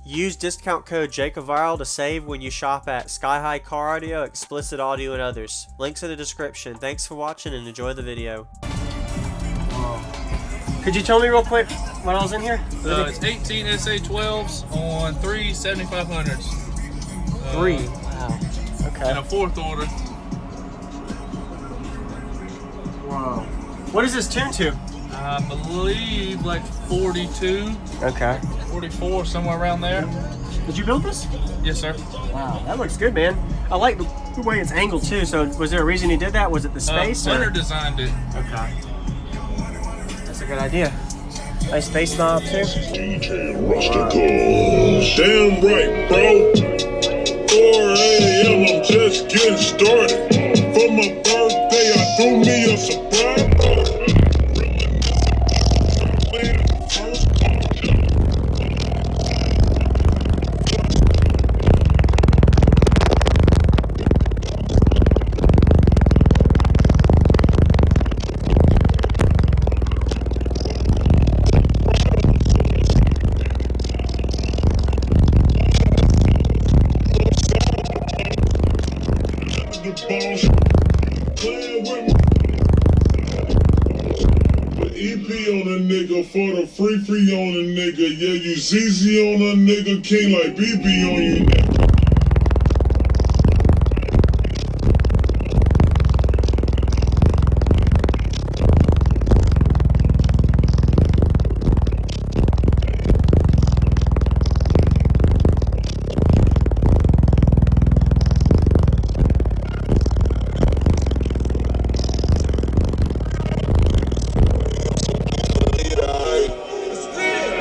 Use discount code JACOVIRAL to save when you shop at Sky High Car Audio, Explicit Audio, and others. Links in the description. Thanks for watching and enjoy the video. Could you tell me real quick when I was in here? It's 18 SA12s on 3 7500s. 3? Wow. Okay. And a 4th order. Wow. What is this tuned to? I believe like 42. Okay. 44, somewhere around there. Did you build this? Yes, sir. Wow, that looks good, man. I like the way it's angled too. So was there a reason you did that? Was it the space? Leonard designed it. Okay. That's a good idea. Nice bass knob too. DJ Rustical. Damn right, bro. 4 a.m. I'm just getting started. For my birthday, I threw me a surprise. EP on a nigga for the free on a nigga. Yeah, you ZZ on a nigga, king like BB on you nigga.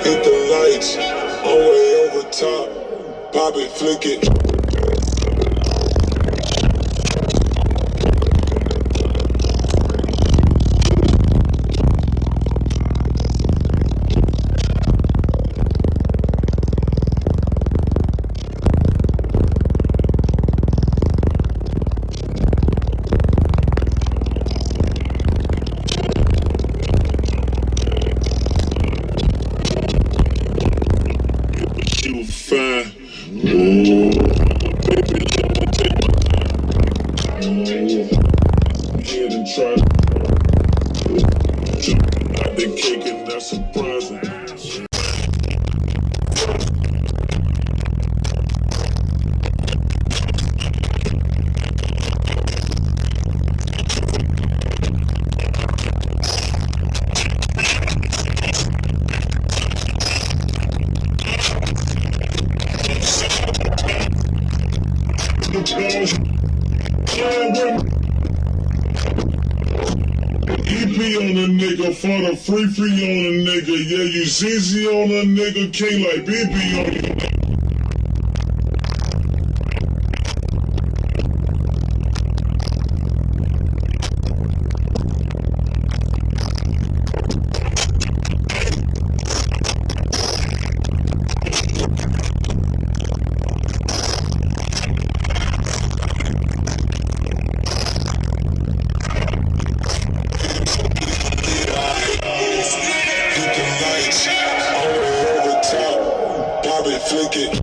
Hit the lights, all way over top, pop it, flick it. Fine. Ooh, baby, let me take my time. Head and try. I've been caking, that's surprising. EP on a nigga for the free on a nigga. Yeah, you ZZ on a nigga, king like BB on you. Flick it.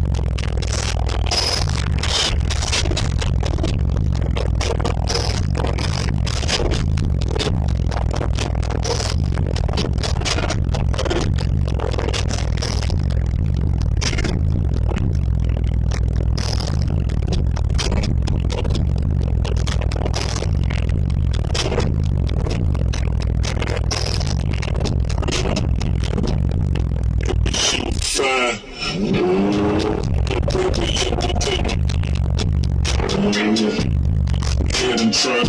Fine. Head and try.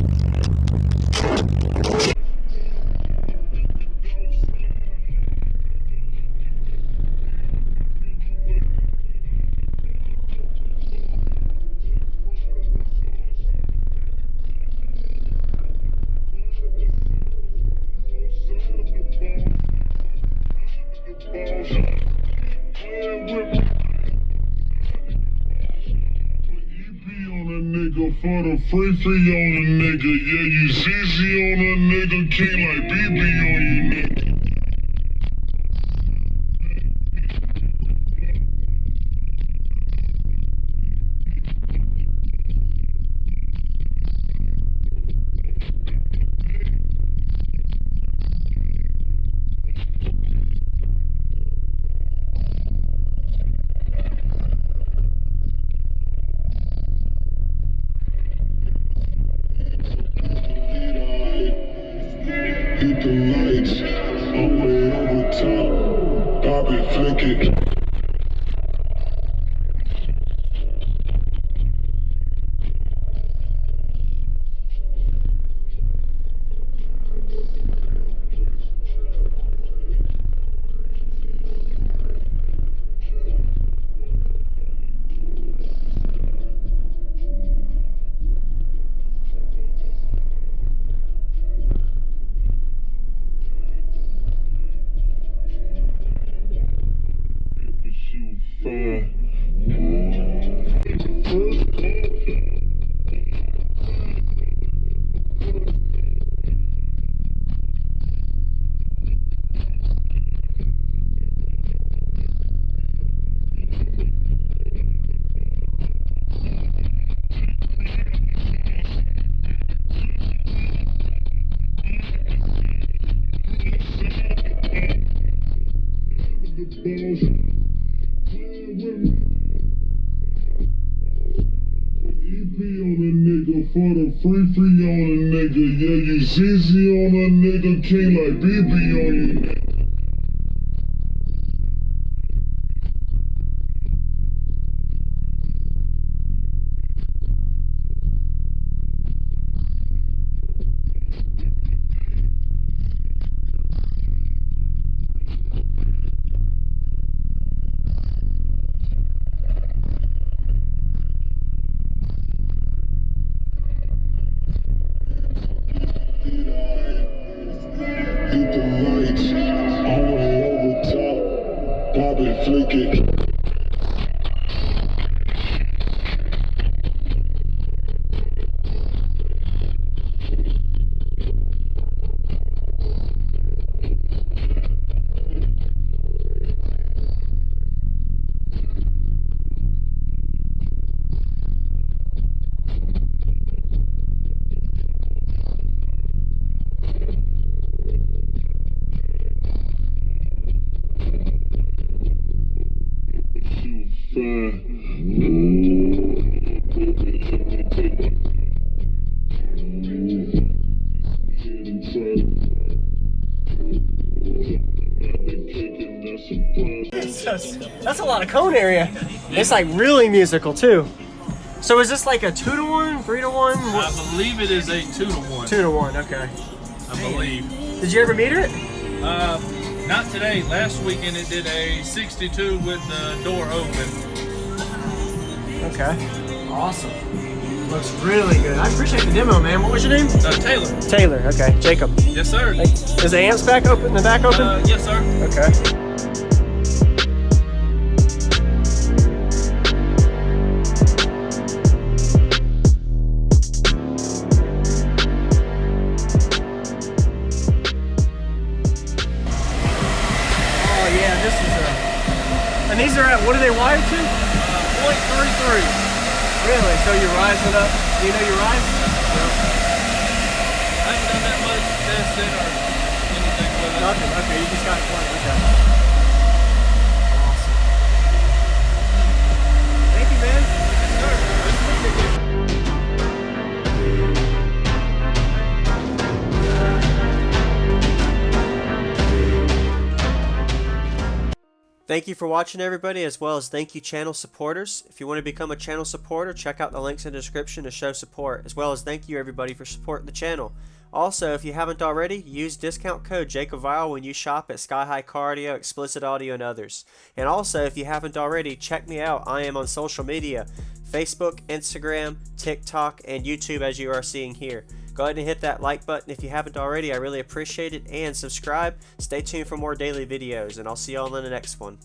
For the free on a nigga, yeah, you ZZ on a nigga, king like BB on you nigga. Hit the lights, I'm way over top. Pop it, flick it. For the free on a nigga, yeah, you ZZ on a nigga, king like BB on you. Hit the lights, I'm way over top. Pop it, flick it. That's a lot of cone area. It's like really musical too. So is this like a 2-to-1, 3-to-1? I believe it is a 2-to-1. 2-to-1, okay. I believe. Did you ever meter it? Not today. Last weekend it did a 62 with the door open. Okay. Awesome. Looks really good. I appreciate the demo, man. What was your name? Taylor. Taylor, okay. Jacob. Yes, sir. Is the amps back open? The back open? Yes, sir. Okay. And these are at, what are they wired to? 0.33. Really? So you're rising up? Do you know your rise? No. I haven't done that much testing or anything with it. Nothing. Okay, you just got it playing. Okay. Awesome. Thank you, man. Yes, sir. Nice to meet you. Thank you for watching, everybody, as well as thank you channel supporters. If you want to become a channel supporter, check out the links in the description to show support, as well as thank you everybody for supporting the channel. Also, if you haven't already, use discount code JACOBVIRAL when you shop at Sky High Car Audio, Explicit Audio, and others. And also, if you haven't already, check me out. I am on social media, Facebook, Instagram, TikTok, and YouTube, as you are seeing here. Go ahead and hit that like button if you haven't already. I really appreciate it. And subscribe. Stay tuned for more daily videos, and I'll see y'all in the next one.